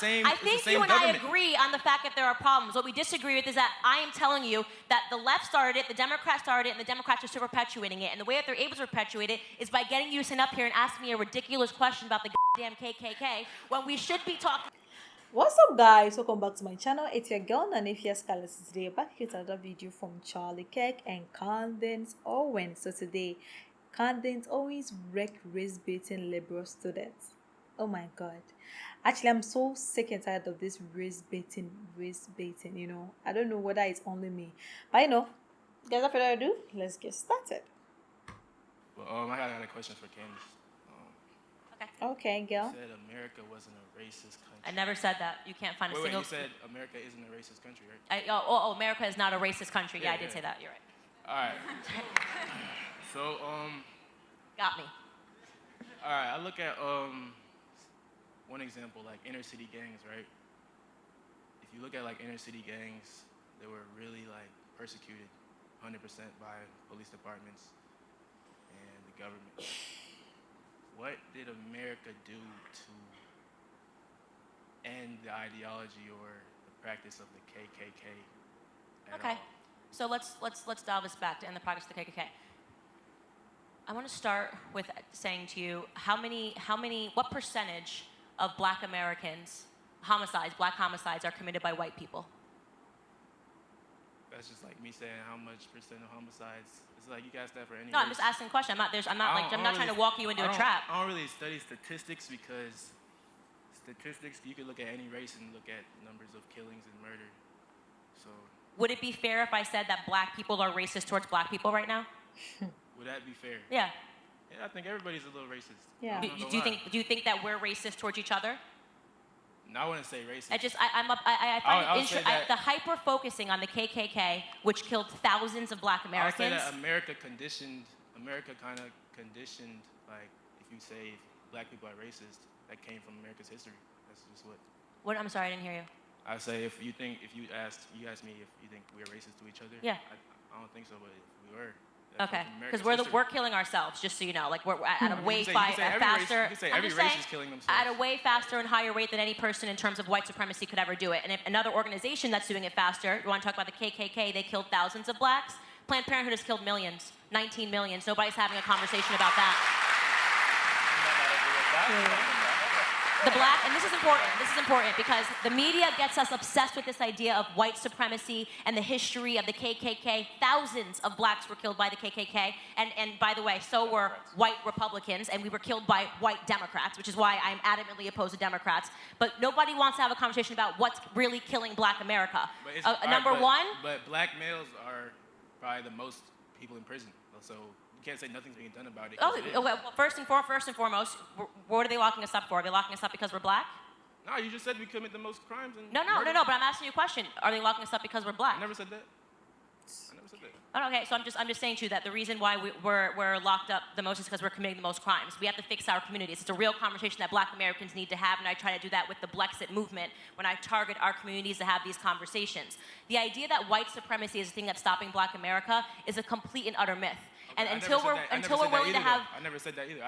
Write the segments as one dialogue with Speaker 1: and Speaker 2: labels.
Speaker 1: I think you and I agree on the fact that there are problems. What we disagree with is that I am telling you that the left started it, the Democrats started it, and the Democrats are still perpetuating it. And the way that they're able to perpetuate it is by getting you to stand up here and ask me a ridiculous question about the goddamn KKK when we should be talking.
Speaker 2: What's up, guys? Welcome back to my channel. It's your girl Nanifia Candace. Today back here with another video from Charlie Kirk and Candace Owens. So today, Candace Owens wreck race-baiting liberal students. Oh my god. Actually, I'm so sick and tired of this race-baiting, you know. I don't know whether it's only me. But you know, without further ado, let's get started.
Speaker 3: Well, I got a question for Candace.
Speaker 2: Okay, girl.
Speaker 3: You said America wasn't a racist country.
Speaker 1: I never said that. You can't find a single...
Speaker 3: Wait, you said America isn't a racist country, right?
Speaker 1: America is not a racist country. Yeah, I did say that. You're right.
Speaker 3: All right. So,
Speaker 1: Got me.
Speaker 3: all right, I look at, one example, like inner city gangs, right? If you look at like inner city gangs, they were really like persecuted 100% by police departments and the government. What did America do to end the ideology or the practice of the KKK at all?
Speaker 1: So let's dial this back to end the practice of the KKK. I want to start with saying to you what percentage of Black Americans black homicides are committed by white people?
Speaker 3: That's just like me saying how much percent of homicides. It's like you guys that for any.
Speaker 1: No, I'm just asking a question. I'm not trying to walk you into a trap.
Speaker 3: I don't really study statistics because statistics, you could look at any race and look at numbers of killings and murder. So. Would
Speaker 1: it be fair if I said that black people are racist towards black people right now?
Speaker 3: Would that be fair?
Speaker 1: Yeah.
Speaker 3: Yeah, I think everybody's a little racist.
Speaker 1: Yeah. Do you think that we're racist towards each other?
Speaker 3: No, I wouldn't say racist.
Speaker 1: I find the hyper focusing on the KKK, which killed thousands of Black Americans.
Speaker 3: I would say that America kind of conditioned, like, if you say black people are racist, that came from America's history. That's just what.
Speaker 1: What? I'm sorry, I didn't hear you.
Speaker 3: I say if you asked me if you think we're racist to each other.
Speaker 1: Yeah.
Speaker 3: I don't think so, but if we were.
Speaker 1: Okay, because we're killing ourselves, just so you know. Like we're at a way faster.
Speaker 3: You can say every race is killing themselves.
Speaker 1: At a way faster and higher rate than any person in terms of white supremacy could ever do it. And if another organization that's doing it faster, you want to talk about the KKK? They killed thousands of blacks. Planned Parenthood has killed millions, 19 million. Nobody's having a conversation about that. And this is important because the media gets us obsessed with this idea of white supremacy and the history of the KKK. Thousands of blacks were killed by the KKK, and by the way, so were white Republicans, and we were killed by white Democrats, which is why I'm adamantly opposed to Democrats. But nobody wants to have a conversation about what's really killing Black America. Number one.
Speaker 3: But black males are probably the most people in prison, so. You can't say nothing's being done about it.
Speaker 1: Well, first and foremost, what are they locking us up for? Are they locking us up because we're black?
Speaker 3: No, you just said we commit the most crimes.
Speaker 1: No, but I'm asking you a question. Are they locking us up because we're black?
Speaker 3: I never said that.
Speaker 1: Oh, okay, so I'm just saying to you that the reason why we're locked up the most is because we're committing the most crimes. We have to fix our communities. It's a real conversation that Black Americans need to have, and I try to do that with the Blexit movement when I target our communities to have these conversations. The idea that white supremacy is the thing that's stopping Black America is a complete and utter myth.
Speaker 3: Okay,
Speaker 1: and until we're willing to have...
Speaker 3: I never said that either.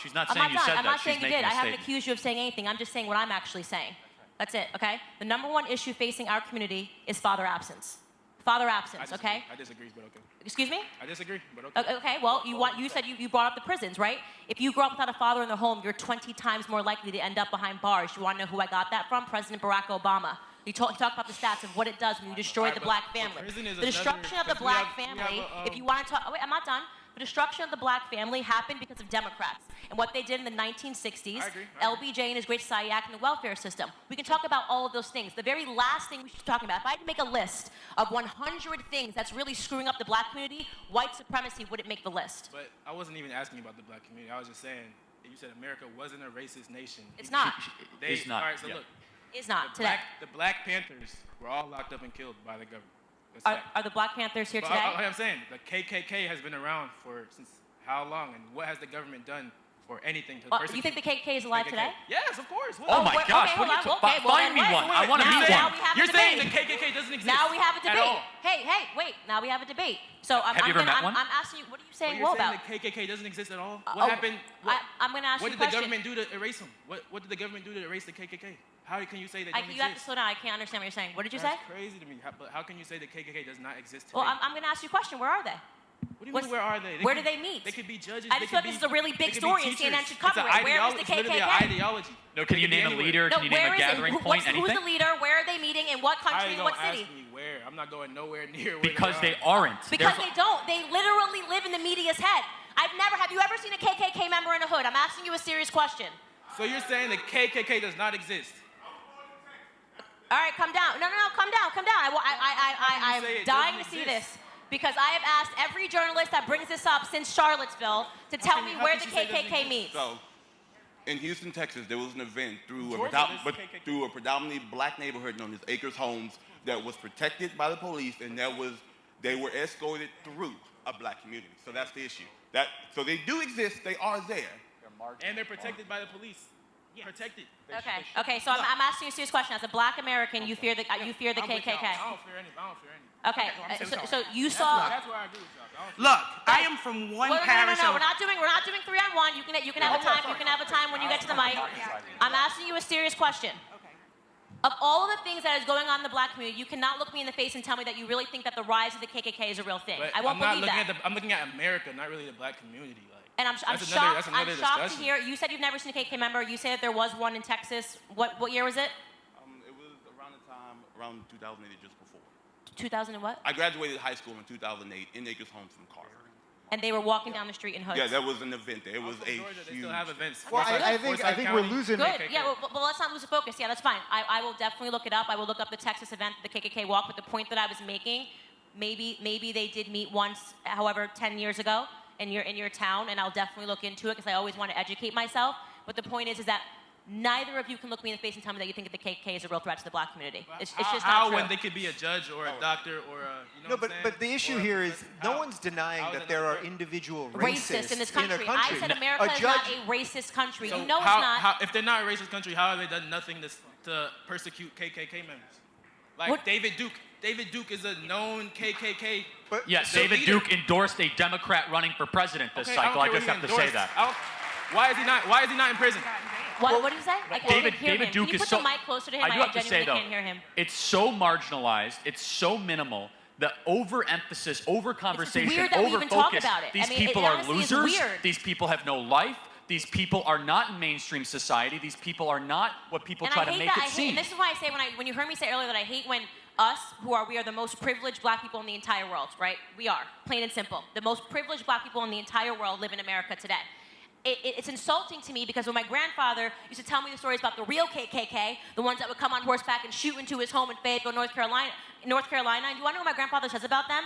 Speaker 4: She's not saying you said that.
Speaker 1: I'm not saying you did. I haven't accused you of saying anything. I'm just saying what I'm actually saying. That's it, okay? The number one issue facing our community is father absence. Father absence, okay?
Speaker 3: I disagree, but okay.
Speaker 1: Excuse me?
Speaker 3: I disagree, but okay.
Speaker 1: Okay, well, you said you brought up the prisons, right? If you grow up without a father in the home, you're 20 times more likely to end up behind bars. You want to know who I got that from? President Barack Obama. He talked about the stats of what it does when you destroy the black family. The destruction of the black family, if you want to talk... Wait, I'm not done. The destruction of the black family happened because of Democrats and what they did in the 1960s, LBJ and his Great Society Act and the welfare system. We can talk about all of those things. The very last thing we should be talking about, if I had to make a list of 100 things that's really screwing up the black community, white supremacy wouldn't make the list.
Speaker 3: But I wasn't even asking about the black community. I was just saying, you said America wasn't a racist nation.
Speaker 1: It's not.
Speaker 4: It's not.
Speaker 3: All right, so look.
Speaker 1: It's not today.
Speaker 3: The Black Panthers were all locked up and killed by the government.
Speaker 1: Are the Black Panthers here today?
Speaker 3: I'm saying the KKK has been around since how long, and what has the government done for anything to persecute?
Speaker 1: You think the KKK is alive today?
Speaker 3: Yes, of course.
Speaker 4: Oh my gosh! Find me one. I want to meet one.
Speaker 3: You're saying the KKK doesn't exist?
Speaker 1: Now we have a debate.
Speaker 3: At all.
Speaker 1: Hey, wait! Now we have a debate. So
Speaker 4: have you ever met one?
Speaker 1: I'm asking you, what are you saying?
Speaker 3: You're
Speaker 1: saying
Speaker 3: the KKK doesn't exist at all. What happened?
Speaker 1: I'm going to ask you a question.
Speaker 3: What did the government do to erase them? What did the government do to erase the KKK? How can you say they
Speaker 1: You
Speaker 3: don't
Speaker 1: have to
Speaker 3: exist?
Speaker 1: slow down. I can't understand what you're saying. What did you say?
Speaker 3: That's crazy to me. But how can you say the KKK does not exist today?
Speaker 1: Well, I'm going to ask you a question. Where are they?
Speaker 3: What do you mean, where are they?
Speaker 1: Where do they meet?
Speaker 3: They could be judges.
Speaker 1: I just feel like this is a really big story and CNN should cover it. Where is the KKK?
Speaker 3: It's literally an ideology.
Speaker 4: No, can you name a leader? Can you name a gathering point?
Speaker 1: Who's
Speaker 4: Anything?
Speaker 1: the leader? Where are they meeting? In what country? In what city?
Speaker 3: Ask me where. I'm not going nowhere near where
Speaker 4: Because
Speaker 3: they
Speaker 4: they aren't.
Speaker 1: Because they don't. They literally live in the media's head. Have you ever seen a KKK member in a hood? I'm asking you a serious question.
Speaker 3: So you're saying the KKK does not exist?
Speaker 1: All right, come down. No, come down. I'm dying to see this. Because I have asked every journalist that brings this up since Charlottesville to tell me where the KKK meets.
Speaker 5: So, in Houston, Texas, there was an event through a predominantly black neighborhood known as Acres Homes that was protected by the police, and they were escorted through a black community. So that's the issue. So they do exist. They are there.
Speaker 3: And they're protected by the police. Protected.
Speaker 1: Okay. So I'm asking you a serious question. As a black American, you fear the KKK.
Speaker 3: I don't fear any.
Speaker 1: Okay. So you saw.
Speaker 3: That's where I agree with y'all.
Speaker 6: Look, I am from one parish.
Speaker 1: No. We're not doing 3-on-1. You can have a time. You can have a time when you get to the mic. I'm asking you a serious question. Of all of the things that is going on in the black community, you cannot look me in the face and tell me that you really think that the rise of the KKK is a real thing.
Speaker 3: But
Speaker 1: I won't believe that.
Speaker 3: I'm looking at America, not really the black community.
Speaker 1: And I'm shocked. I'm shocked to hear. You said you've never seen a KKK member. You say that there was one in Texas. What year was it?
Speaker 5: It was around 2008, just before.
Speaker 1: 2000 and what?
Speaker 5: I graduated high school in 2008 in Acres Homes from Carver.
Speaker 1: And they were walking down the street in hoods.
Speaker 5: Yeah, that was an event there. It was a
Speaker 3: They
Speaker 5: huge.
Speaker 3: still have events.
Speaker 7: Well, I think we're losing.
Speaker 1: Good. Yeah, well, let's not lose the focus. Yeah, that's fine. I will definitely look it up. I will look up the Texas event, the KKK walk. But the point that I was making, maybe they did meet once, however, 10 years ago in your town, and I'll definitely look into it because I always want to educate myself. But the point is that neither of you can look me in the face and tell me that you think that the KKK is a real threat to the black community. It's just not true.
Speaker 3: When they could be a judge or a doctor or a,
Speaker 7: No, but the issue here is no one's denying that there are individual racists
Speaker 1: in this country. I said America is not a racist country.
Speaker 3: So
Speaker 1: you know it's not.
Speaker 3: If they're not a racist country, how have they done nothing to persecute KKK members? Like
Speaker 1: What?
Speaker 3: David Duke. David Duke is a known KKK.
Speaker 4: Yes, David
Speaker 3: leader.
Speaker 4: Duke endorsed a Democrat running for president this cycle. I just have to say that.
Speaker 3: Why is he not in prison?
Speaker 1: What did you say? I can't hear
Speaker 4: David
Speaker 1: him.
Speaker 4: Duke
Speaker 1: Can you
Speaker 4: is
Speaker 1: put
Speaker 4: so.
Speaker 1: the mic closer to him?
Speaker 4: I do have to
Speaker 1: genuinely
Speaker 4: say though,
Speaker 1: can't hear him.
Speaker 4: it's so marginalized. It's so minimal. The overemphasis, over-conversation,
Speaker 1: weird that we even talk
Speaker 4: over-focus.
Speaker 1: about it.
Speaker 4: These
Speaker 1: I mean,
Speaker 4: people
Speaker 1: it
Speaker 4: are
Speaker 1: honestly is
Speaker 4: losers.
Speaker 1: weird.
Speaker 4: These people have no life. These people are not in mainstream society. These people are not what people try to make it seem.
Speaker 1: And this is why I say when you heard me say earlier that I hate when us, we are the most privileged black people in the entire world, right? We are, plain and simple. The most privileged black people in the entire world live in America today. It's insulting to me because when my grandfather used to tell me the stories about the real KKK, the ones that would come on horseback and shoot into his home in Fayetteville, North Carolina, and do you want to know what my grandfather says about them?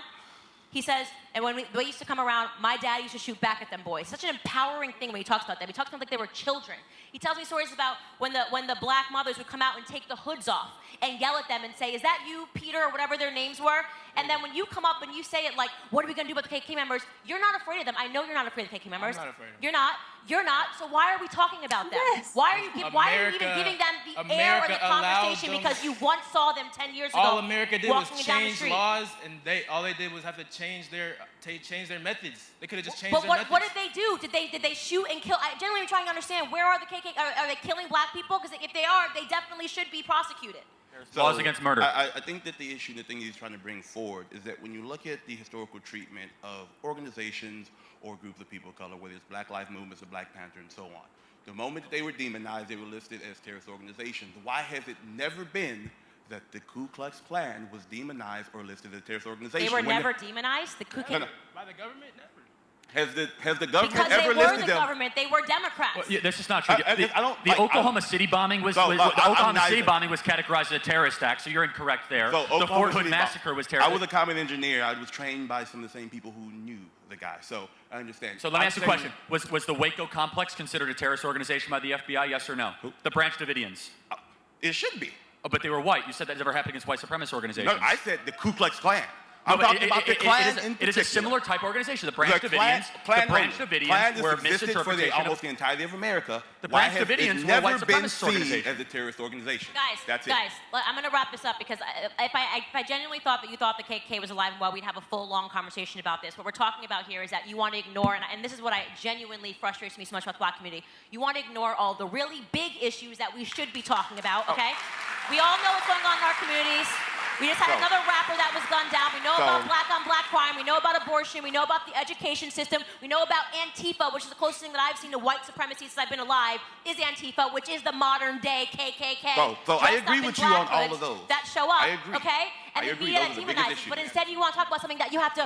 Speaker 1: He says, and when they used to come around, my dad used to shoot back at them boys. Such an empowering thing when he talks about them. He talks about them like they were children. He tells me stories about when the black mothers would come out and take the hoods off and yell at them and say, "Is that you, Peter," or whatever their names were? And then when you come up and you say it like, "What are we going to do about the KKK members?" You're not afraid of them. I know you're not afraid of the KKK members.
Speaker 3: I'm not afraid of them.
Speaker 1: You're not. You're not. So why are we talking about them?
Speaker 2: Yes.
Speaker 1: Why are you even giving them the air of the conversation because you once saw them 10 years ago
Speaker 3: All America did was
Speaker 1: walking down the
Speaker 3: change
Speaker 1: street?
Speaker 3: laws, and all they did was have to change their methods. They could have just changed
Speaker 1: But
Speaker 3: their methods.
Speaker 1: what did they do? Did they shoot and kill? I generally am trying to understand, where are the KKK? Are they killing black people? Because if they are, they definitely should be prosecuted.
Speaker 4: Laws against murder.
Speaker 5: I think that the issue, the thing he's trying to bring forward is that when you look at the historical treatment of organizations or groups of people of color, whether it's Black Lives Movements or Black Panther and so on, the moment that they were demonized, they were listed as terrorist organizations. Why has it never been that the Ku Klux Klan was demonized or listed as a terrorist organization?
Speaker 1: They were never demonized? The KKK?
Speaker 5: No.
Speaker 3: By the government? Never.
Speaker 5: Has the government
Speaker 1: Because
Speaker 5: ever
Speaker 1: they were
Speaker 5: listed
Speaker 1: the
Speaker 5: them?
Speaker 1: government. They were Democrats.
Speaker 4: Well, yeah, this is not true. The Oklahoma City bombing was categorized as a terrorist act, so you're incorrect there.
Speaker 5: So,
Speaker 4: the Fort Hood massacre was terrorist.
Speaker 5: I was a common engineer. I was trained by some of the same people who knew the guy, so I understand.
Speaker 4: So let me ask you a question. Was the Waco complex considered a terrorist organization by the FBI, yes or no?
Speaker 5: Who?
Speaker 4: The Branch Davidians.
Speaker 5: It should be.
Speaker 4: Oh, but they were white. You said that never happened against white supremacist organizations.
Speaker 5: No, I said the Ku Klux Klan. I'm talking about the Klan in
Speaker 4: It is a
Speaker 5: particular.
Speaker 4: similar type organization. The Branch Davidians,
Speaker 5: Klan
Speaker 4: the Branch
Speaker 5: only.
Speaker 4: Davidians
Speaker 5: Klan
Speaker 4: were
Speaker 5: existed for
Speaker 4: misinterpretation
Speaker 5: almost
Speaker 4: of
Speaker 5: the entirety of America.
Speaker 4: The
Speaker 5: Why
Speaker 4: Branch
Speaker 5: has
Speaker 4: Davidians
Speaker 5: it
Speaker 4: were a white
Speaker 5: never been
Speaker 4: supremacist
Speaker 5: seen
Speaker 4: organization.
Speaker 5: as a terrorist organization?
Speaker 1: Guys,
Speaker 5: That's it.
Speaker 1: I'm going to wrap this up because if I genuinely thought that you thought the KKK was alive and well, we'd have a full, long conversation about this. What we're talking about here is that you want to ignore, and this is what genuinely frustrates me so much about the black community. You want to ignore all the really big issues that we should be talking about, okay? We all know what's going on in our communities. We just had another rapper that was gunned down. We know about black-on-black crime. We know about abortion. We know about the education system. We know about Antifa, which is the closest thing that I've seen to white supremacy since I've been alive, is Antifa, which is the modern-day KKK.
Speaker 5: So I agree with you on all of those.
Speaker 1: That show up,
Speaker 5: I agree.
Speaker 1: okay? And
Speaker 5: I
Speaker 1: the
Speaker 5: agree.
Speaker 1: media
Speaker 5: Those
Speaker 1: that
Speaker 5: are the biggest
Speaker 1: demonizes.
Speaker 5: issues.
Speaker 1: But instead, you want to talk about something that you have to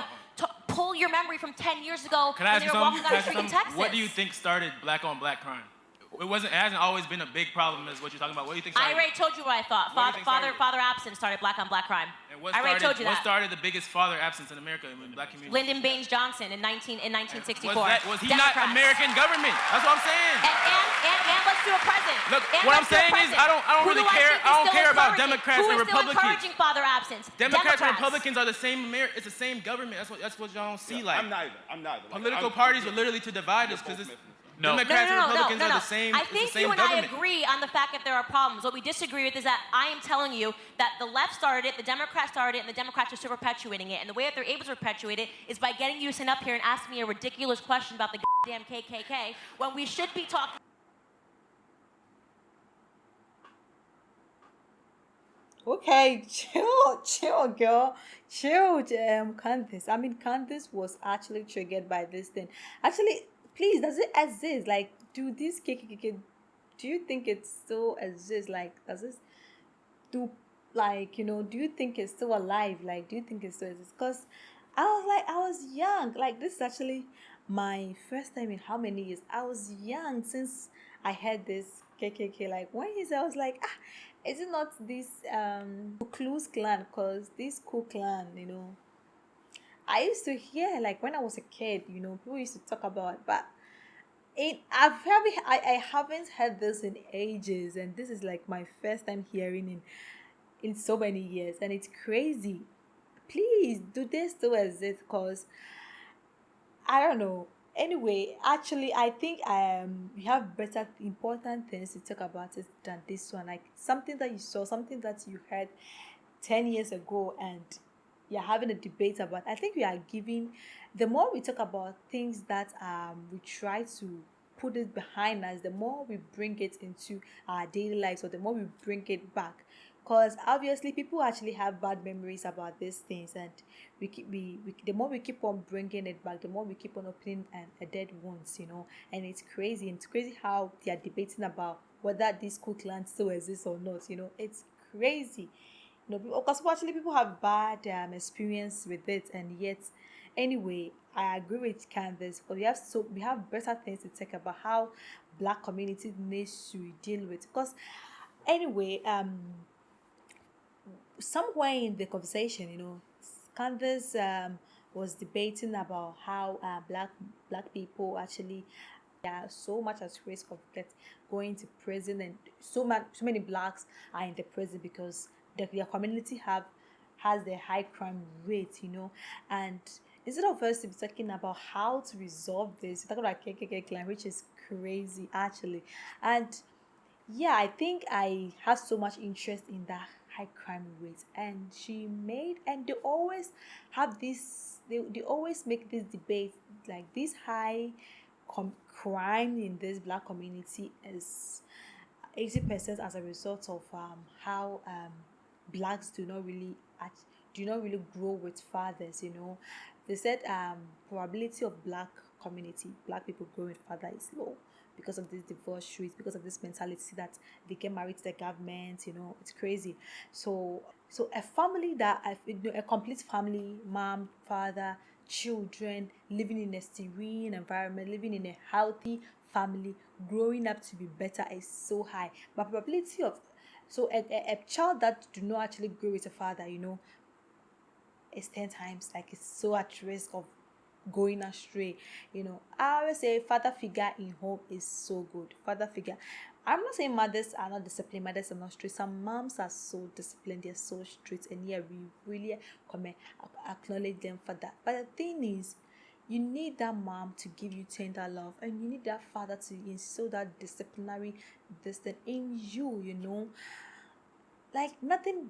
Speaker 1: pull your memory from 10 years ago
Speaker 3: Can I
Speaker 1: when
Speaker 3: ask
Speaker 1: they
Speaker 3: you
Speaker 1: were walking
Speaker 3: something?
Speaker 1: down the street in Texas.
Speaker 3: What do you think started black-on-black crime? It hasn't always been a big problem as what you're talking about. What do you think
Speaker 1: I
Speaker 3: started?
Speaker 1: already told you what I thought.
Speaker 3: What do you think started?
Speaker 1: Father absence started black-on-black crime.
Speaker 3: And what
Speaker 1: I already told you
Speaker 3: what
Speaker 1: that.
Speaker 3: started the biggest father absence in America in the black community?
Speaker 1: Lyndon Baines Johnson in 1964.
Speaker 3: Was he
Speaker 1: Democrats.
Speaker 3: not American government? That's what I'm saying.
Speaker 1: And let's do a president.
Speaker 3: Look,
Speaker 1: And
Speaker 3: what I'm
Speaker 1: let's do a
Speaker 3: saying is
Speaker 1: president.
Speaker 3: I don't
Speaker 1: Who
Speaker 3: really
Speaker 1: do
Speaker 3: care.
Speaker 1: think
Speaker 3: I
Speaker 1: is
Speaker 3: don't
Speaker 1: still
Speaker 3: care about
Speaker 1: encouraging?
Speaker 3: Democrats
Speaker 1: Who
Speaker 3: and
Speaker 1: is still
Speaker 3: Republicans.
Speaker 1: encouraging father absence?
Speaker 3: Democrats and Republicans are the same. It's the same government. That's what y'all don't see. Like
Speaker 5: I'm neither. Like,
Speaker 3: political parties are literally to divide us because
Speaker 4: No.
Speaker 3: Democrats and Republicans are the same.
Speaker 1: I
Speaker 3: it's
Speaker 1: think
Speaker 3: the same
Speaker 1: you and
Speaker 3: government.
Speaker 1: I agree on the fact that there are problems. What we disagree with is that I am telling you that the left started it, the Democrats started it, and the Democrats are still perpetuating it. And the way that they're able to perpetuate it is by getting you to sit up here and ask me a ridiculous question about the goddamn KKK when we should be talking.
Speaker 2: Okay, chill, girl. Chill, Candace. I mean, Candace was actually triggered by this thing. Actually, please, does it exist? Like, do this KKK, do you think it still exists? Like, does this, do you think it's still alive? Like, do you think it still exists? Because I was young. Like, this is actually my first time in how many years? I was young since I heard this KKK. Like, when he said, I was like, is it not this Ku Klux Klan? Because this Ku Klan, I used to hear, like, when I was a kid, people used to talk about, but I haven't heard this in ages, and this is like my first time hearing in so many years, and it's crazy. Please, do they still exist? Because I don't know. Anyway, actually, I think we have better important things to talk about it than this one. Like something that you saw, something that you heard 10 years ago, and you're having a debate about. I think we are giving, the more we talk about things that we try to put it behind us, the more we bring it into our daily lives, or the more we bring it back. Because obviously people actually have bad memories about these things, and the more we keep on bringing it back, the more we keep on opening a dead wounds, and it's crazy. And it's crazy how they are debating about whether this Ku Klan still exists or not. It's crazy. Because actually people have bad experience with it, and yet anyway, I agree with Candace, because we have better things to talk about, how black community needs to deal with. Because anyway, somewhere in the conversation, Candace was debating about how black people actually are so much at risk of going to prison, and so many blacks are in the prison because their community has the high crime rate, and instead of us to be talking about how to resolve this, we're talking about KKK clan, which is crazy actually. And yeah, I think I have so much interest in that high crime rate, and they always have this, they always make this debate, like this high crime in this black community is 80% as a result of how blacks do not really grow with fathers. They said probability of black people growing with father is low because of this divorce rates, because of this mentality that they get married to the government. It's crazy. So a family that a complete family, mom, father, children, living in a serene environment, living in a healthy family, growing up to be better is so high. But probability of a child that do not actually grow with a father, is 10 times, like, it's so at risk of going astray. I always say father figure in home is so good. Father figure, I'm not saying mothers are not disciplined, mothers are not strict. Some moms are so disciplined, they're so strict, and yeah, we really acknowledge them for that. But the thing is, you need that mom to give you tender love, and you need that father to instill that disciplinary distance in you, you know. Like nothing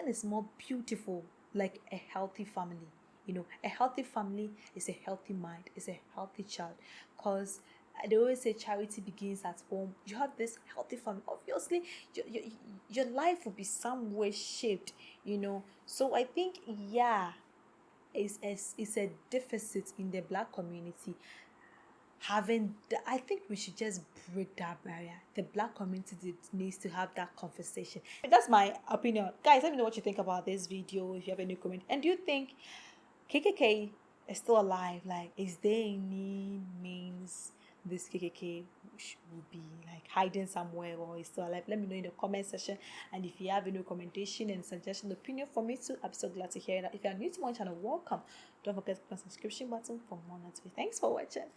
Speaker 2: is more beautiful like a healthy family. You know, a healthy family is a healthy mind, is a healthy child. Because they always say charity begins at home. You have this healthy family, obviously your life will be some way shaped, you know. So I think, yeah, it's a deficit in the black community. I think we should just break that barrier. The black community needs to have that conversation. That's my opinion. Guys, let me know what you think about this video. If you have any comment, and do you think KKK is still alive? Like, is there any means this KKK will be like hiding somewhere, or is still alive? Let me know in the comment section. And if you have any recommendation and suggestion, opinion for me too, I'm so glad to hear that. If you are new to my channel, welcome. Don't forget to click on the subscription button for more notifications. Thanks for watching.